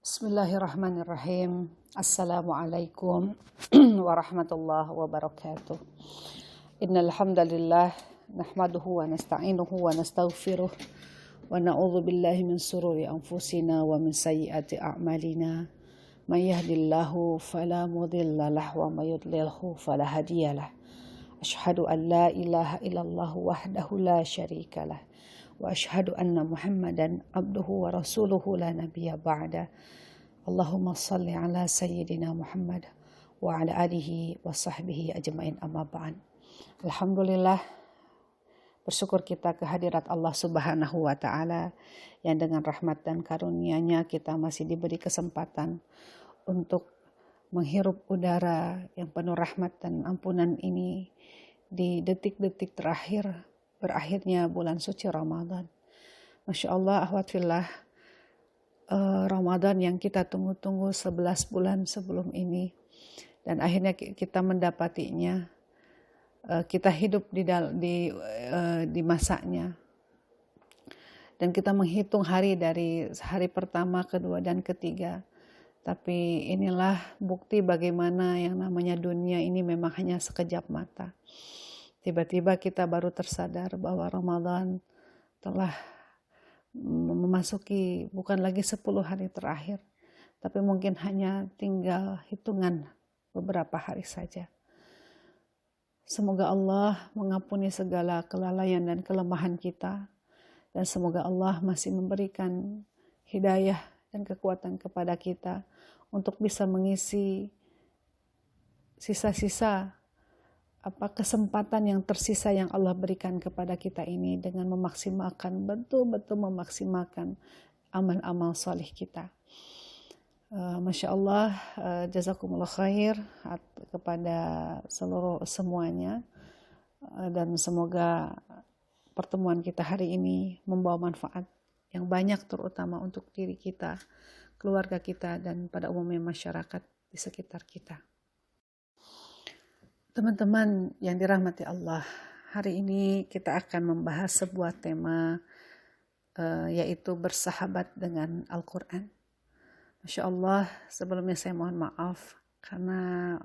Bismillahirrahmanirrahim. Assalamualaikum warahmatullahi wabarakatuh. Innal hamdalillah nahmaduhu wa nasta'inuhu wa nastaghfiruh wa na'udzu billahi min sururi anfusina wa min sayyiati a'malina. May yahdihillahu fala mudilla lahu wa may yudlilhu fala hadiyalah. Asyhadu an la ilaha illallah wahdahu la syarikalah wa asyhadu anna Muhammadan abduhu wa rasuluhu la nabiyya ba'da. Allahumma salli ala sayyidina Muhammad wa ala alihi wa sahbihi ajma'in amma ba'd. Alhamdulillah, bersyukur kita kehadirat Allah Subhanahu wa ta'ala yang dengan rahmat dan karunia-Nya kita masih diberi kesempatan untuk menghirup udara yang penuh rahmat dan ampunan ini di detik-detik terakhir berakhirnya bulan suci Ramadan. Masya Allah, ahwat fillah, Ramadan yang kita tunggu-tunggu 11 bulan sebelum ini, dan akhirnya kita mendapatinya, kita hidup di masanya, dan kita menghitung hari dari hari pertama, kedua, dan ketiga. Tapi inilah bukti bagaimana yang namanya dunia ini memang hanya sekejap mata. Tiba-tiba kita baru tersadar bahwa Ramadan telah memasuki bukan lagi 10 hari terakhir, tapi mungkin hanya tinggal hitungan beberapa hari saja. Semoga Allah mengampuni segala kelalaian dan kelemahan kita, dan semoga Allah masih memberikan hidayah dan kekuatan kepada kita untuk bisa mengisi sisa-sisa kesempatan yang tersisa yang Allah berikan kepada kita ini dengan memaksimalkan, betul-betul memaksimalkan amal-amal salih kita. Masya Allah, jazakumullah khair kepada semuanya, dan semoga pertemuan kita hari ini membawa manfaat yang banyak, terutama untuk diri kita, keluarga kita, dan pada umumnya masyarakat di sekitar kita. Teman-teman yang dirahmati Allah, hari ini kita akan membahas sebuah tema, yaitu bersahabat dengan Al-Quran. Masya Allah, sebelumnya saya mohon maaf karena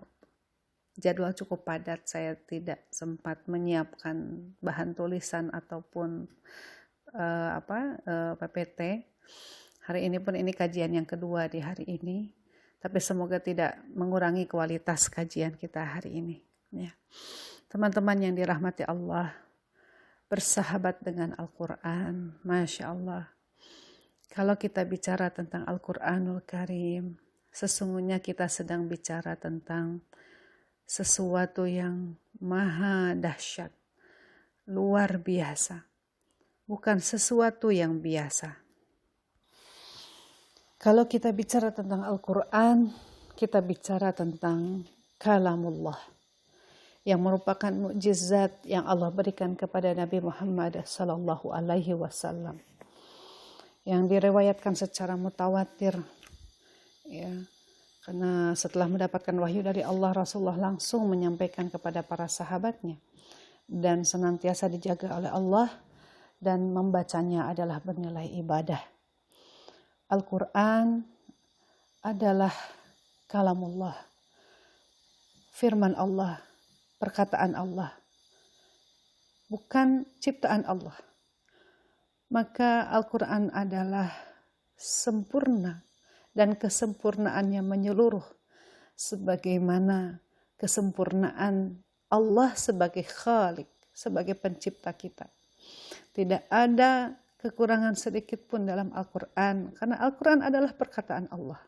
jadwal cukup padat, saya tidak sempat menyiapkan bahan tulisan ataupun PPT. Hari ini pun ini kajian yang kedua di hari ini, tapi semoga tidak mengurangi kualitas kajian kita hari ini. Ya. Teman-teman yang dirahmati Allah, bersahabat dengan Al-Quran, Masya Allah. Kalau kita bicara tentang Al-Quranul Karim, sesungguhnya kita sedang bicara tentang sesuatu yang maha dahsyat, luar biasa, bukan sesuatu yang biasa. Kalau kita bicara tentang Al-Quran, kita bicara tentang kalamullah, yang merupakan mukjizat yang Allah berikan kepada Nabi Muhammad sallallahu alaihi wasallam, yang diriwayatkan secara mutawatir, ya, karena setelah mendapatkan wahyu dari Allah, Rasulullah langsung menyampaikan kepada para sahabatnya, dan senantiasa dijaga oleh Allah, dan membacanya adalah bernilai ibadah. Al-Quran adalah kalamullah, firman Allah, perkataan Allah, bukan ciptaan Allah. Maka Al-Quran adalah sempurna, dan kesempurnaannya menyeluruh sebagaimana kesempurnaan Allah sebagai Khalik, sebagai pencipta kita. Tidak ada kekurangan sedikit pun dalam Al-Quran, karena Al-Quran adalah perkataan Allah.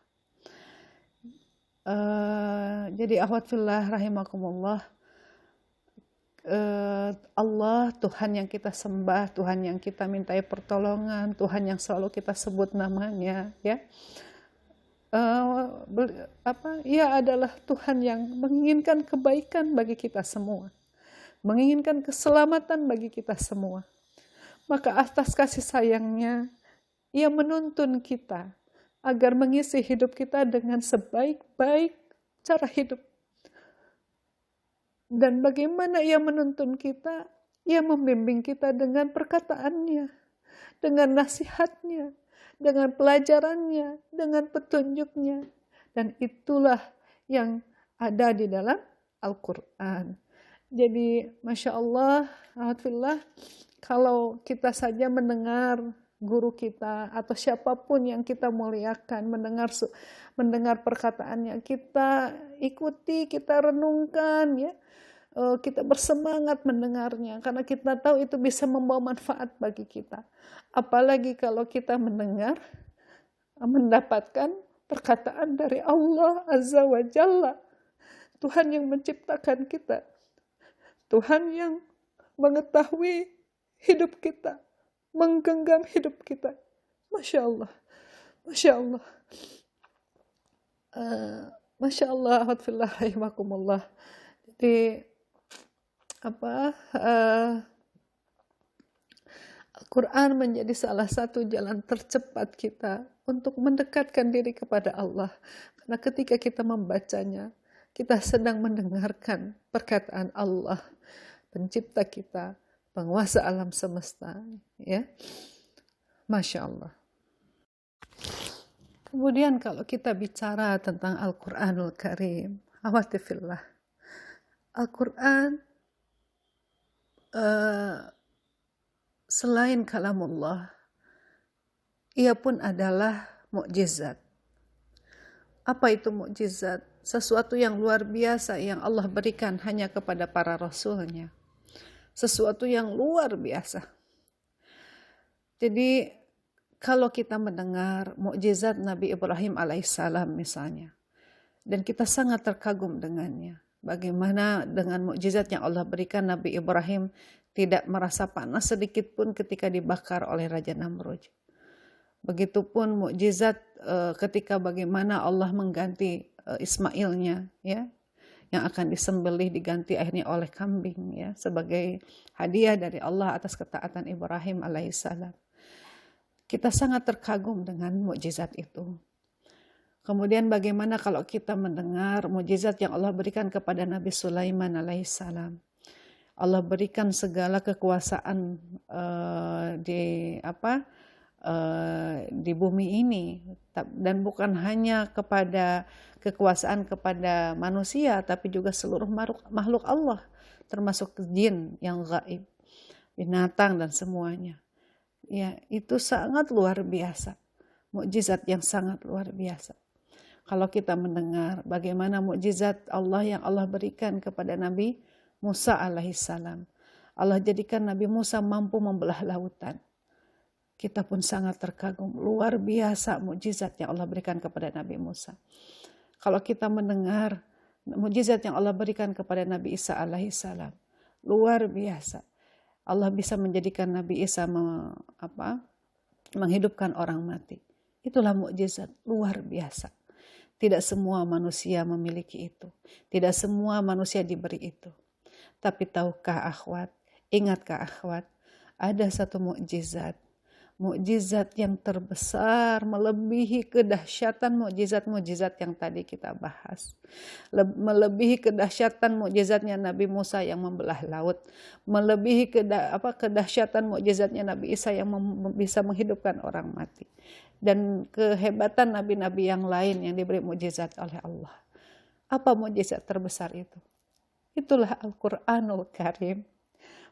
Jadi akhwat fillah rahimakumullah, Allah, Tuhan yang kita sembah, Tuhan yang kita mintai pertolongan, Tuhan yang selalu kita sebut namanya, ya, Ia adalah Tuhan yang menginginkan kebaikan bagi kita semua, menginginkan keselamatan bagi kita semua. Maka atas kasih sayangnya, Ia menuntun kita agar mengisi hidup kita dengan sebaik-baik cara hidup. Dan bagaimana Ia menuntun kita? Ia membimbing kita dengan perkataannya, dengan nasihatnya, dengan pelajarannya, dengan petunjuknya. Dan itulah yang ada di dalam Al-Quran. Jadi Masya Allah, alhamdulillah, kalau kita saja mendengar guru kita atau siapapun yang kita muliakan, mendengar perkataannya, kita ikuti, kita renungkan, ya, kita bersemangat mendengarnya, karena kita tahu itu bisa membawa manfaat bagi kita. Apalagi kalau kita mendapatkan perkataan dari Allah Azza wa Jalla, Tuhan yang menciptakan kita, Tuhan yang mengetahui hidup kita, menggenggam hidup kita. Masya Allah, Masya Allah, Masya Allah, alhamdulillah, rahimakumullah. Jadi Al-Quran menjadi salah satu jalan tercepat kita untuk mendekatkan diri kepada Allah. Karena ketika kita membacanya, kita sedang mendengarkan perkataan Allah, pencipta kita, penguasa alam semesta, ya. Masya Allah. Kemudian kalau kita bicara tentang Al-Quranul Karim, awatifillah, Al-Quran selain kalamullah, ia pun adalah mukjizat. Apa itu mukjizat? Sesuatu yang luar biasa yang Allah berikan hanya kepada para rasulnya. Sesuatu yang luar biasa. Jadi kalau kita mendengar mukjizat Nabi Ibrahim alaihissalam misalnya, dan kita sangat terkagum dengannya, bagaimana dengan mukjizat yang Allah berikan, Nabi Ibrahim tidak merasa panas sedikit pun ketika dibakar oleh Raja Namrud. Begitupun mukjizat ketika bagaimana Allah mengganti Ismailnya, ya, yang akan disembelih diganti akhirnya oleh kambing, ya, sebagai hadiah dari Allah atas ketaatan Ibrahim alaihissalam. Kita sangat terkagum dengan mukjizat itu. Kemudian bagaimana kalau kita mendengar mukjizat yang Allah berikan kepada Nabi Sulaiman alaihissalam. Allah berikan segala kekuasaan di bumi ini, dan bukan hanya kepada kekuasaan kepada manusia, tapi juga seluruh makhluk Allah, termasuk jin yang gaib, binatang dan semuanya. Ya, itu sangat luar biasa, mukjizat yang sangat luar biasa. Kalau kita mendengar bagaimana mukjizat Allah yang Allah berikan kepada Nabi Musa alaihissalam, Allah jadikan Nabi Musa mampu membelah lautan. Kita pun sangat terkagum, luar biasa mukjizat yang Allah berikan kepada Nabi Musa. Kalau kita mendengar mukjizat yang Allah berikan kepada Nabi Isa alaihissalam, luar biasa. Allah bisa menjadikan Nabi Isa menghidupkan orang mati. Itulah mukjizat luar biasa. Tidak semua manusia memiliki itu. Tidak semua manusia diberi itu. Tapi tahukah akhwat, ingatkah akhwat, ada satu mukjizat yang terbesar, melebihi kedahsyatan mukjizat-mukjizat yang tadi kita bahas. Melebihi kedahsyatan mukjizatnya Nabi Musa yang membelah laut, melebihi kedahsyatan mukjizatnya Nabi Isa yang bisa menghidupkan orang mati, dan kehebatan nabi-nabi yang lain yang diberi mukjizat oleh Allah. Apa mukjizat terbesar itu? Itulah Al-Quranul Karim,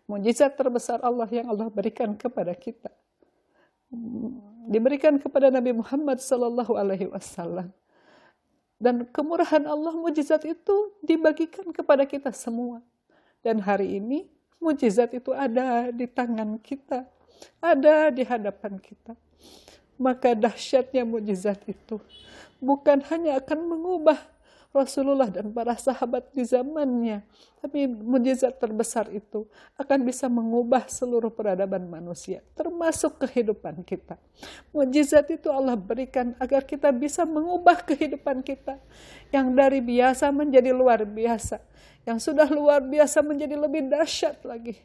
mukjizat terbesar Allah yang Allah berikan kepada kita. Diberikan kepada Nabi Muhammad sallallahu alaihi wasallam. Dan kemurahan Allah, mukjizat itu dibagikan kepada kita semua. Dan hari ini mukjizat itu ada di tangan kita, ada di hadapan kita. Maka dahsyatnya mukjizat itu bukan hanya akan mengubah Rasulullah dan para sahabat di zamannya, tapi mukjizat terbesar itu akan bisa mengubah seluruh peradaban manusia, termasuk kehidupan kita. Mukjizat itu Allah berikan agar kita bisa mengubah kehidupan kita, yang dari biasa menjadi luar biasa, yang sudah luar biasa menjadi lebih dahsyat lagi,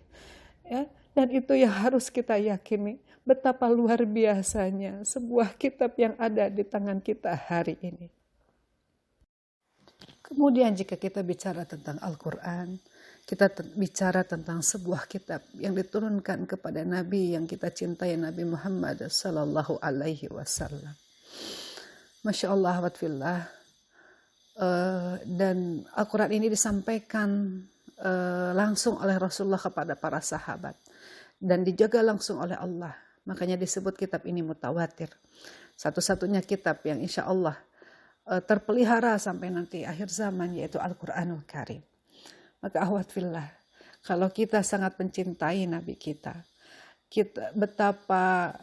ya. Dan itu yang harus kita yakini, betapa luar biasanya sebuah kitab yang ada di tangan kita hari ini. Kemudian jika kita bicara tentang Al-Quran, kita bicara tentang sebuah kitab yang diturunkan kepada Nabi yang kita cintai, Nabi Muhammad sallallahu alaihi wasallam. Masya Allah wa fillah. Dan Al-Quran ini disampaikan langsung oleh Rasulullah kepada para sahabat dan dijaga langsung oleh Allah. Makanya disebut kitab ini mutawatir. Satu-satunya kitab yang insya Allah terpelihara sampai nanti akhir zaman, yaitu Al-Quranul Karim. Maka ahwat fillah, kalau kita sangat mencintai Nabi kita betapa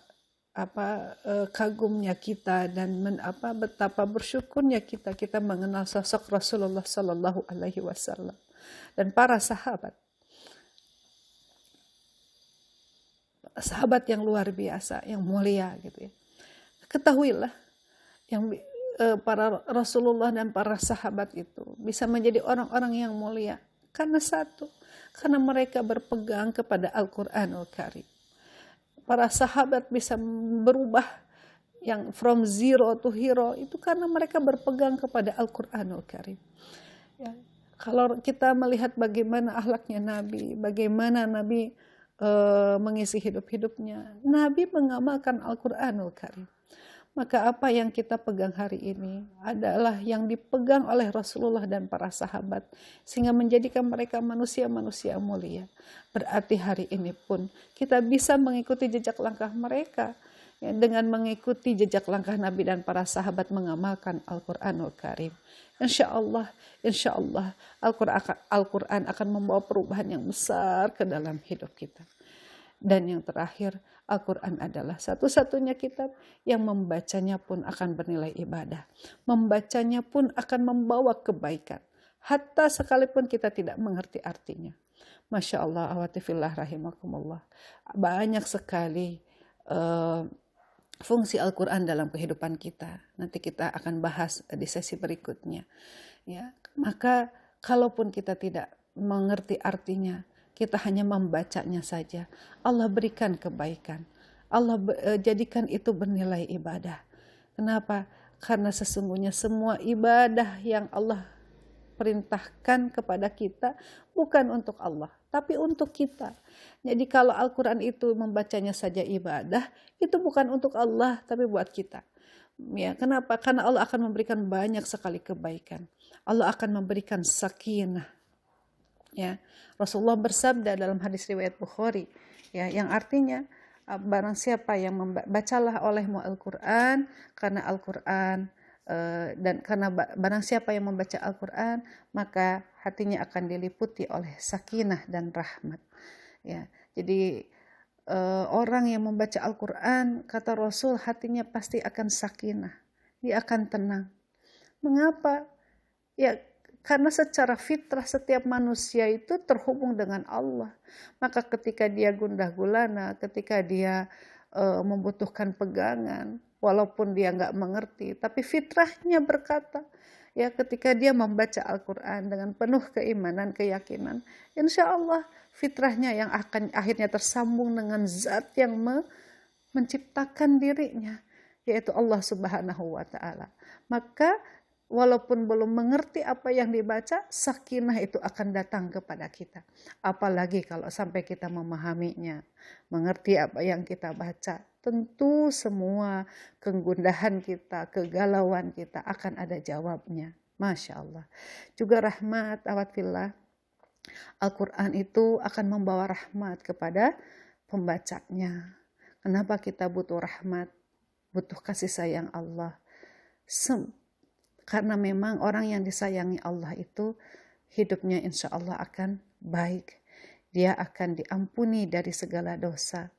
kagumnya kita dan betapa bersyukurnya kita mengenal sosok Rasulullah Sallallahu Alaihi Wasallam dan para sahabat yang luar biasa, yang mulia gitu ya. Ketahuilah yang para Rasulullah dan para sahabat itu bisa menjadi orang-orang yang mulia karena mereka berpegang kepada Al-Quranul Karim. Para sahabat bisa berubah yang from zero to hero itu karena mereka berpegang kepada Al-Quranul Karim. Ya, kalau kita melihat bagaimana akhlaknya Nabi, bagaimana Nabi mengisi hidup-hidupnya, Nabi mengamalkan Al-Quranul Karim. Maka apa yang kita pegang hari ini adalah yang dipegang oleh Rasulullah dan para sahabat, sehingga menjadikan mereka manusia-manusia mulia. Berarti hari ini pun kita bisa mengikuti jejak langkah mereka, ya, dengan mengikuti jejak langkah Nabi dan para sahabat mengamalkan Al-Quranul Karim. Insya Allah Al-Quran akan membawa perubahan yang besar ke dalam hidup kita. Dan yang terakhir, Al-Quran adalah satu-satunya kitab yang membacanya pun akan bernilai ibadah. Membacanya pun akan membawa kebaikan. Hatta sekalipun kita tidak mengerti artinya. Masya Allah, awatifillah rahimakumullah. Banyak sekali fungsi Al-Quran dalam kehidupan kita. Nanti kita akan bahas di sesi berikutnya. Ya, maka kalaupun kita tidak mengerti artinya, kita hanya membacanya saja, Allah berikan kebaikan. Allah jadikan itu bernilai ibadah. Kenapa? Karena sesungguhnya semua ibadah yang Allah perintahkan kepada kita bukan untuk Allah, tapi untuk kita. Jadi kalau Al-Quran itu membacanya saja ibadah, itu bukan untuk Allah, tapi buat kita. Ya, kenapa? Karena Allah akan memberikan banyak sekali kebaikan. Allah akan memberikan sakinah. Ya, Rasulullah bersabda dalam hadis riwayat Bukhari, ya, yang artinya barang siapa yang bacalah olehmu Al-Quran, karena Al-Quran dan karena barang siapa yang membaca Al-Quran, maka hatinya akan diliputi oleh sakinah dan rahmat. Ya, jadi orang yang membaca Al-Quran, kata Rasul, hatinya pasti akan sakinah, dia akan tenang. Mengapa? Ya, karena secara fitrah setiap manusia itu terhubung dengan Allah. Maka ketika dia gundah gulana, ketika dia membutuhkan pegangan, walaupun dia nggak mengerti, tapi fitrahnya berkata, ya, ketika dia membaca Al-Quran dengan penuh keimanan, keyakinan, insya Allah fitrahnya yang akan akhirnya tersambung dengan zat yang menciptakan dirinya, yaitu Allah Subhanahu wa Ta'ala. Maka walaupun belum mengerti apa yang dibaca, sakinah itu akan datang kepada kita. Apalagi kalau sampai kita memahaminya, mengerti apa yang kita baca, tentu semua kegundahan kita, kegalauan kita akan ada jawabnya. Masya Allah. Juga rahmat, awatillah, Al-Quran itu akan membawa rahmat kepada pembacanya. Kenapa kita butuh rahmat? Butuh kasih sayang Allah. Karena memang orang yang disayangi Allah itu hidupnya insya Allah akan baik. Dia akan diampuni dari segala dosa.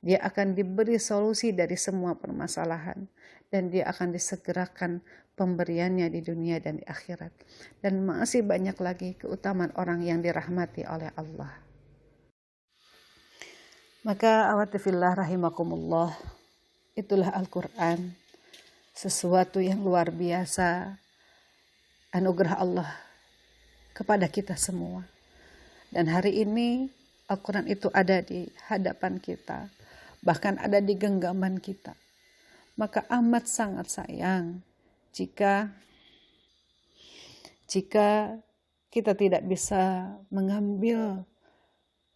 Dia akan diberi solusi dari semua permasalahan. Dan dia akan disegerakan pemberiannya di dunia dan di akhirat. Dan masih banyak lagi keutamaan orang yang dirahmati oleh Allah. Maka awatifillah rahimakumullah, itulah Al-Quran. Sesuatu yang luar biasa, anugerah Allah kepada kita semua. Dan hari ini Al-Quran itu ada di hadapan kita, bahkan ada di genggaman kita. Maka amat sangat sayang jika kita tidak bisa mengambil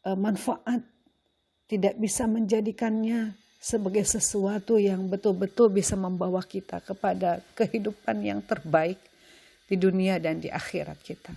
manfaat, tidak bisa menjadikannya sebagai sesuatu yang betul-betul bisa membawa kita kepada kehidupan yang terbaik di dunia dan di akhirat kita.